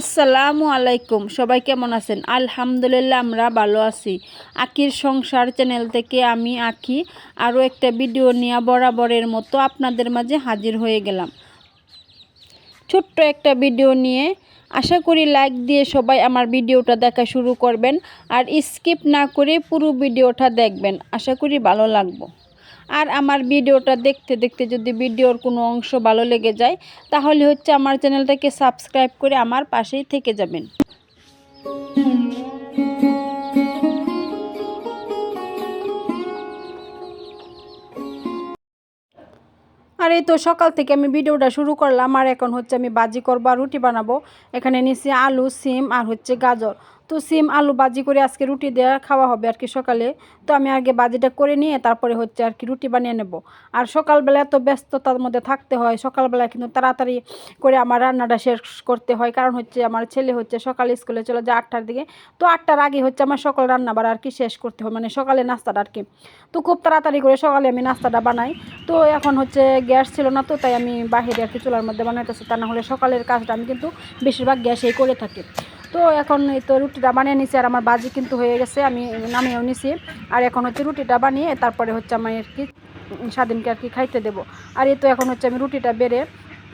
আসসালামু আলাইকুম। সবাই কেমন আছেন? আলহামদুলিল্লাহ আমরা ভালো আছি। আখির সংসার চ্যানেল থেকে আমি আখি আরও একটা ভিডিও নিয়ে বরাবরের মতো আপনাদের মাঝে হাজির হয়ে গেলাম। ছোট্ট একটা ভিডিও নিয়ে, আশা করি লাইক দিয়ে সবাই আমার ভিডিওটা দেখা শুরু করবেন আর স্কিপ না করে পুরো ভিডিওটা দেখবেন। আশা করি ভালো লাগবে। আর আমার ভিডিওটা দেখতে দেখতে যদি ভিডিওর কোনো অংশ ভালো লেগে যায় তাহলে আমার চ্যানেলটাকে সাবস্ক্রাইব করে আমার পাশেই থেকে যাবেন। আর এই তো সকাল থেকে আমি ভিডিওটা শুরু করলাম। আর এখন আমি ভাজি করবো আর রুটি বানাবো। এখানে নিচ্ছি আলু, সিম আর গাজর। তো সিম আলু ভাজি করে আজকে রুটি দেওয়া খাওয়া হবে আর কি সকালে। তো আমি আগে ভাজিটা করে নিয়ে তারপরে রুটি বানিয়ে নেব। আর সকালবেলা এত ব্যস্ততার মধ্যে থাকতে হয়, সকালবেলা কিন্তু তাড়াতাড়ি করে আমার রান্নাটা শেষ করতে হয়। কারণ আমার ছেলে সকালে স্কুলে চলে যায় 8টার দিকে। তো 8টার আগে আমার সকাল রান্না বাড়া আর কি শেষ করতে হয়, মানে সকালে নাস্তাটা আর কি। তো খুব তাড়াতাড়ি করে সকালে আমি নাস্তাটা বানাই। তো এখন গ্যাস ছিল না, তো তাই আমি বাহিরে আর কি চুলার মধ্যে বানাইতেছি। তা না হলে সকালের কাজটা আমি কিন্তু বেশিরভাগ গ্যাসেই করে থাকি। তো এখন এই তো রুটিটা বানিয়ে নিছি আর আমার ভাজি কিন্তু হয়ে গেছে, আমি নামিয়েও নিছি। আর এখন রুটিটা বানিয়ে তারপরে আমি আর কি স্বাধীনকে আর কি খাইতে দেবো। আর এই তো এখন আমি রুটিটা বেড়ে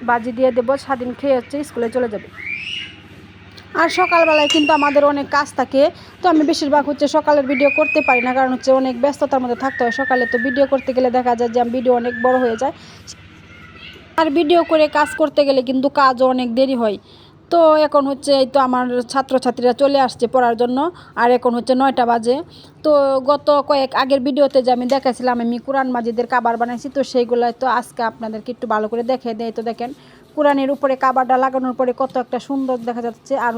ভাজি দিয়ে দেবো, স্বাধীন খেয়ে স্কুলে চলে যাবে। আর সকালবেলায় কিন্তু আমাদের অনেক কাজ থাকে, তো আমি বেশিরভাগ সকালের ভিডিও করতে পারি না, কারণ অনেক ব্যস্ততার মধ্যে থাকতে হয় সকালে। তো ভিডিও করতে গেলে দেখা যায় যে ভিডিও অনেক বড় হয়ে যায়, আর ভিডিও করে কাজ করতে গেলে কিন্তু কাজও অনেক দেরি হয়। তো এখন এই তো আমার ছাত্রছাত্রীরা চলে আসছে পড়ার জন্য। আর এখন 9টা বাজে। তো গত কয়েক আগের ভিডিওতে যে আমি দেখাইছিলাম আমি কোরআন মাজিদের কাবার বানাইছি, তো সেইগুলাই তো আজকে আপনাদেরকে একটু ভালো করে দেখে দেয়। তো দেখেন কোরআনের উপরে কাবারটা লাগানোর পরে কত একটা সুন্দর দেখা যাচ্ছে। আর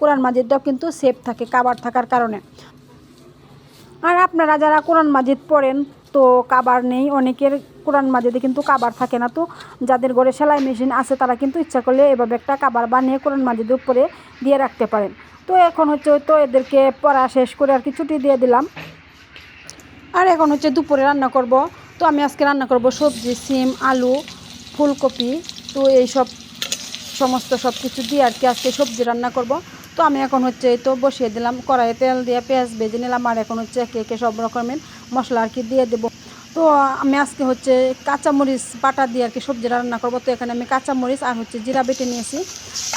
কোরআন মাজিদটাও কিন্তু সেফ থাকে কাবার থাকার কারণে। আর আপনারা যারা কোরআন মাজিদ পড়েন, তো কাবার নেই অনেকের, কোরআন মাজিদে কিন্তু কাবার থাকে না। তো যাদের ঘরে সেলাই মেশিন আছে তারা কিন্তু ইচ্ছা করলে এভাবে একটা কাবার বানিয়ে কোরআন মাজিদের উপরে দিয়ে রাখতে পারেন। তো এখন তো এদেরকে পড়া শেষ করে আর কি ছুটি দিয়ে দিলাম। আর এখন দুপুরে রান্না করব। তো আমি আজকে রান্না করব সবজি, সিম, আলু, ফুলকপি। তো এইসব সমস্ত সব কিছু দিয়ে আর কি আজকে সবজি রান্না করব। তো আমি এখন তো বসিয়ে দিলাম কড়াইয়ে, তেল দিয়ে পেঁয়াজ ভেজে নিলাম। আর এখন একে একে সব রকমের মশলা আর কি দিয়ে দেবো। তো আমি আজকে কাঁচামরিচ বাটা দিয়ে আর কি সবজি রান্না করব। তো এখানে আমি কাঁচামরিচ আর জিরা বেটে নিয়েছি।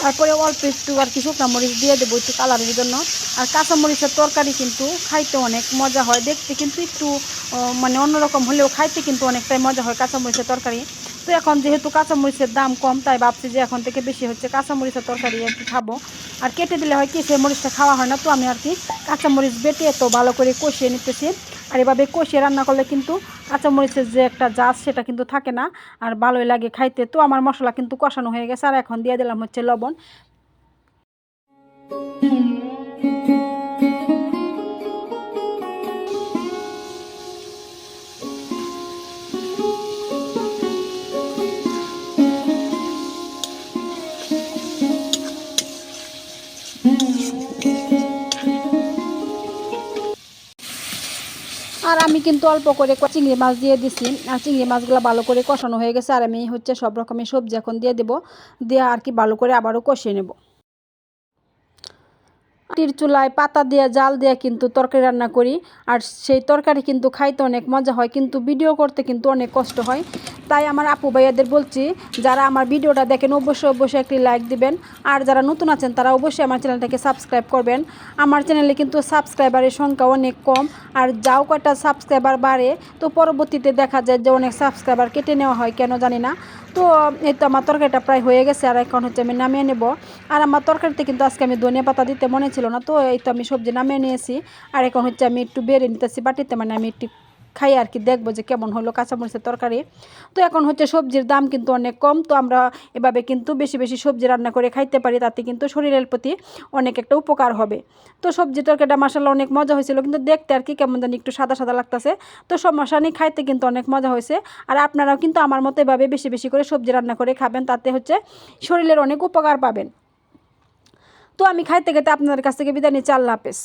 তারপরে অল্প একটু আর কি শুকনো মরিচ দিয়ে দেবো একটু কালারের জন্য। আর কাঁচামরিচের তরকারি কিন্তু খাইতে অনেক মজা হয়, দেখতে কিন্তু একটু মানে অন্যরকম হলেও খাইতে কিন্তু অনেকটাই মজা হয় কাঁচামরিচের তরকারি। তো এখন যেহেতু কাঁচামরিচের দাম কম, তাই ভাবছি যে এখন থেকে বেশি কাঁচামরিচের তরকারি আর কি খাবো। আর কেটে দিলে হয় কি সেই মরিচটা খাওয়া হয় না। তো আমি আর কি কাঁচামরিচ বেটে তো ভালো করে কষিয়ে নিতেছি। আর এভাবে কষিয়ে রান্না করলে কিন্তু কাঁচামরিচের যে একটা জাজ সেটা কিন্তু থাকে না, আর ভালোই লাগে খাইতে। তো আমার মশলা কিন্তু কষানো হয়ে গেছে, আর এখন দিয়ে দিলাম লবণ। আর আমি কিন্তু অল্প করে চিংড়ি মাছ দিয়ে দিছি। আর চিংড়ি মাছগুলো ভালো করে কষানো হয়ে গেছে। আর আমি সব রকমের সবজি এখন দিয়ে দেবো, দিয়ে আর কি ভালো করে আবারও কষিয়ে নেব। মাটির চুলায় পাতা দিয়ে জাল দিয়ে কিন্তু তরকারি রান্না করি, আর সেই তরকারি কিন্তু খাইতে অনেক মজা হয়, কিন্তু ভিডিও করতে কিন্তু অনেক কষ্ট হয়। তাই আমার আপু ভাইয়াদের বলছি, যারা আমার ভিডিওটা দেখেন অবশ্যই একটি লাইক দিবেন। আর যারা নতুন আছেন তারা অবশ্যই আমার চ্যানেলটাকে সাবস্ক্রাইব করবেন। আমার চ্যানেলে কিন্তু সাবস্ক্রাইবারের সংখ্যা অনেক কম, আর যাও কয়টা সাবস্ক্রাইবার বাড়ে তো পরবর্তীতে দেখা যায় যে অনেক সাবস্ক্রাইবার কেটে নেওয়া হয়, কেন জানি না। তো এই তো আমার তরকারিটা প্রায় হয়ে গেছে, আর এখন আমি নামিয়ে নেব। আর আমার তরকারিতে কিন্তু আজকে আমি ধনিয়া পাতা দিতে মনে ছিল না, তো এই তো আমি সবজি নামিয়ে নিয়েছি। আর এখন আমি একটু বেড়ে নিতেছি বাটিতে, মানে আমি একটু খাই আর কি, দেখবো যে কেমন হলো কাঁচামরিচের তরকারি। তো এখন সবজির দাম কিন্তু অনেক কম, তো আমরা এভাবে কিন্তু বেশি বেশি সবজি রান্না করে খাইতে পারি, তাতে কিন্তু শরীরের প্রতি অনেক একটা উপকার হবে। তো সবজি তরকারিটা মাসাল্লাহ অনেক মজা হয়েছিল, কিন্তু দেখতে আর কি কেমন জানি একটু সাদা সাদা লাগতেছে। তো সমস্যা নেই, খাইতে কিন্তু অনেক মজা হয়েছে। আর আপনারাও কিন্তু আমার মতো এভাবে বেশি বেশি করে সবজি রান্না করে খাবেন, তাতে শরীরের অনেক উপকার পাবেন। তো আমি খাইতে খাইতে আপনাদের কাছ থেকে বিদায় নিচ্ছি। আল্লাহ হাফেজ।